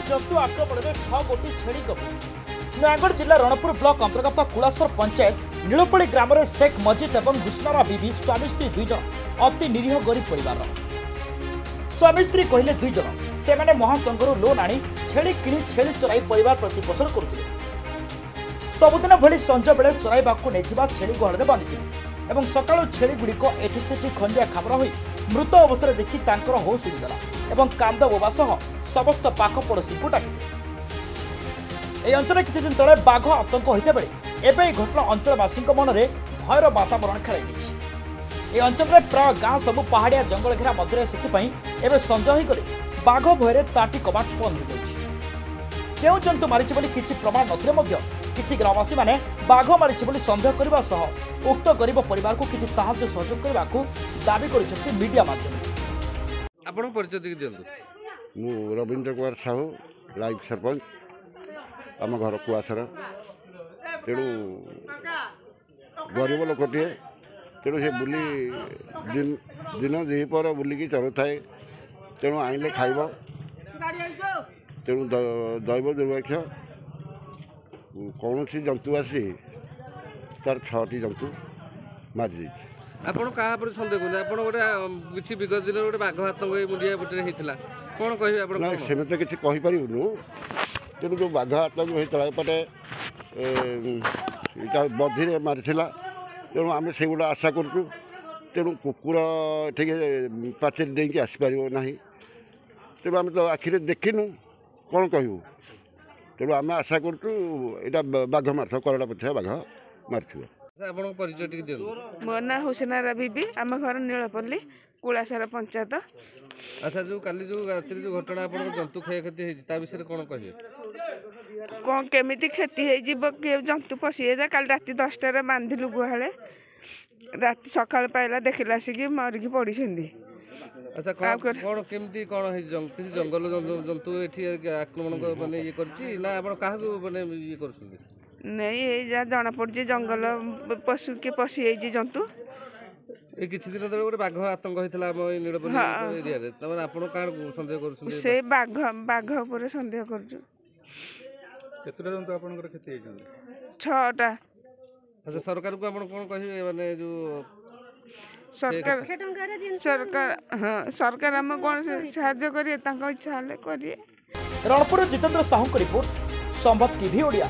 जंतु आक्रमण में 6 गोटी छेड़ी मृत्यु। नयागढ़ जिला रणपुर ब्लॉक अंतर्गत कुलासर पंचायत नीलपल्ली ग्राम में शेख मजिद और हुस्नारा बीबी स्वामी स्त्री 2 जन अति निरीह गरीब परिवार। स्वामी स्त्री कहले 2 जन से महासंघर लोन आनी छेड़ी किणी छेड़ी चराई परिवार प्रतिपोषण करुଥିଲେ। सबुदिन भली संज बेले चराइबाकू नेथिबा छेड़ी गहल में बांधिଥିଲେ एवं सकाळु छेड़ी गुड़िक एठी सेठी खंडिया खाबरा होई मृत अवस्था देखि तांकर होश उड़ीगला एवं कांद बोबा सह समस्त पाख पड़ोशी को डाकिଥିଲେ। ଏହି ଅଞ୍ଚଳରେ କିଛି ଦିନ ତଳେ ବାଘ ଆତଙ୍କ ହୋଇଥିବା ବେଳେ ଏବେ ଏହି ଘଟଣା ଅଞ୍ଚଳବାସୀ ମନରେ ଭୟର ବାତାବରଣ ଖେଳାଇ ଦେଇଛି। ଏହି ଅଞ୍ଚଳରେ ପ୍ରାୟ ଗାଁ ସବୁ ପାହାଡ଼ିଆ ଜଙ୍ଗଲ ଘେରା ମଧ୍ୟରେ ସେଥିପାଇଁ ଏବେ ସଞ୍ଜ ହୋଇଗଲେ ବାଘ ଭୟରେ ତାଟି କବାଟ ବନ୍ଦ ହୋଇଯାଉଛି। କେଉଁ ଜନ୍ତୁ ମାରିଛି ବୋଲି କିଛି ପ୍ରମାଣ ନଥିଲେ ମଧ୍ୟ କିଛି ଗ୍ରାମବାସୀମାନେ ବାଘ ମାରିଛି ବୋଲି ସନ୍ଦେହ କରିବା ସହ ଉକ୍ତ ଗରିବ ପରିବାରକୁ କିଛି ସାହାଯ୍ୟ ସହଯୋଗ କରିବାକୁ ଦାବି କରିଛନ୍ତି ମିଡିଆ ମାଧ୍ୟମରେ। ଆପଣ ପରିଚୟ ଦେଇକି ଦିଅନ୍ତୁ। ମୁଁ ରବୀନ୍ଦ୍ର କୁମାର ସାହୁ, ଲାଇଭ ସରପଞ୍ଚ, ଆମ ଘର କୁଆସର। ତେଣୁ ଗରିବ ଲୋକଟିଏ, ତେଣୁ ସେ ବୁଲି ଦିନ ଦ୍ୱିପହର ବୁଲିକି ଚରୁଥାଏ। ତେଣୁ ଆଣିଲେ ଖାଇବ। ତେଣୁ ଦୈବ ଦୁର୍ଭାଗ୍ୟ କୌଣସି ଜନ୍ତୁ ଆସି ତାର 6ଟି ଜନ୍ତୁ ମାରିଦେଇଛି। ଆପଣ କାହା ଉପରେ ସନ୍ଦେହ କରୁଛନ୍ତି? ଆପଣ ଗୋଟେ କିଛି ବିଗତ ଦିନରେ ଗୋଟେ ବାଘ ଆତଙ୍କ ଏଇ ମୁଣ୍ଡିଆ ପଟରେ ହେଇଥିଲା, କ'ଣ କହିବେ ଆପଣ? ନା, ସେମିତି କିଛି କହିପାରିବୁନୁ। ତେଣୁ ଯେଉଁ ବାଘ ଆତଙ୍କ ହେଇଥିଲା ଏପଟେ ଏଇଟା ବଧିରେ ମାରିଥିଲା। ତେଣୁ ଆମେ ସେଇଗୁଡ଼ା ଆଶା କରୁଛୁ। ତେଣୁ କୁକୁର ଏଠିକି ପାଚେରୀ ଦେଇକି ଆସିପାରିବ ନାହିଁ। ତେଣୁ ଆମେ ତ ଆଖିରେ ଦେଖିନୁ, କ'ଣ କହିବୁ? ତେଣୁ ଆମେ ଆଶା କରୁଛୁ ଏଇଟା ବାଘ ମାରିଥିବ, କରଡ଼ା ପଛରେ ବାଘ ମାରିଥିବ। ଆପଣଙ୍କ ପରିଚୟ ଟିକେ ଦିଅନ୍ତୁ। ମୋ ନାଁ ହୁସନାରା ବିବି, ଆମ ଘର ନୀଳପଲ୍ଲୀ, କୁଳାସର ପଞ୍ଚାୟତ। ଆଚ୍ଛା, ଯେଉଁ କାଲି ଯେଉଁ ରାତିରେ ଯେଉଁ ଘଟଣା ଆପଣଙ୍କ ଜନ୍ତୁ କ୍ଷୟକ୍ଷତି ହେଇଛି ତା ବିଷୟରେ କ'ଣ କହିବେ? କ'ଣ କେମିତି କ୍ଷତି ହେଇଯିବ, କିଏ ଜନ୍ତୁ ପଶିଯାଇଥିଲା। କାଲି ରାତି 10টাରେ ବାନ୍ଧିଲୁ ଗୁହାଳେ, ରାତି ସକାଳ ପାଇଲା ଦେଖିଲା ଆସିକି ମରିକି ପଡ଼ିଛନ୍ତି। ଆଚ୍ଛା, କ'ଣ କେମିତି କ'ଣ ହେଇଛି? କିଛି ଜଙ୍ଗଲ ଜନ୍ତୁ ଏଠି ଆକ୍ରମଣ ମାନେ ଇଏ କରିଛି ନା ଆପଣ କାହାକୁ ମାନେ ଇଏ କରୁଛନ୍ତି? ନାଇଁ, ଏଇ ଯାହା ଜଣାପଡ଼ୁଛି ଜଙ୍ଗଲ ପଶୁ କିଏ ପଶିଯାଇଛି ଜନ୍ତୁ। ଏଇ କିଛି ଦିନ ତଳେ ଗୋଟେ ବାଘ ଆତଙ୍କ ହେଇଥିଲା ଆମ ଏଇ ନୀଳପଲ୍ଲୀ ଏରିଆରେ। ତାମାନେ ଆପଣ କାହାକୁ ସନ୍ଦେହ କରୁଛନ୍ତି? ସେଇ ବାଘ ଉପରେ ସନ୍ଦେହ କରୁଛୁ। କେତେଟା ଜନ୍ତୁ ଆପଣଙ୍କର କ୍ଷତି ହେଇଛନ୍ତି? 6ଟା। ଆଚ୍ଛା, ସରକାରକୁ ଆପଣ କ'ଣ କହିବେ? ମାନେ ଯେଉଁ ସରକାର ଆମ କ'ଣ ସାହାଯ୍ୟ କରିବେ, ତାଙ୍କ ଇଚ୍ଛା ହେଲେ କରିବେ। रणपुर जितेंद्र साहू रिपोर्ट, संभव टीवी ओडिया।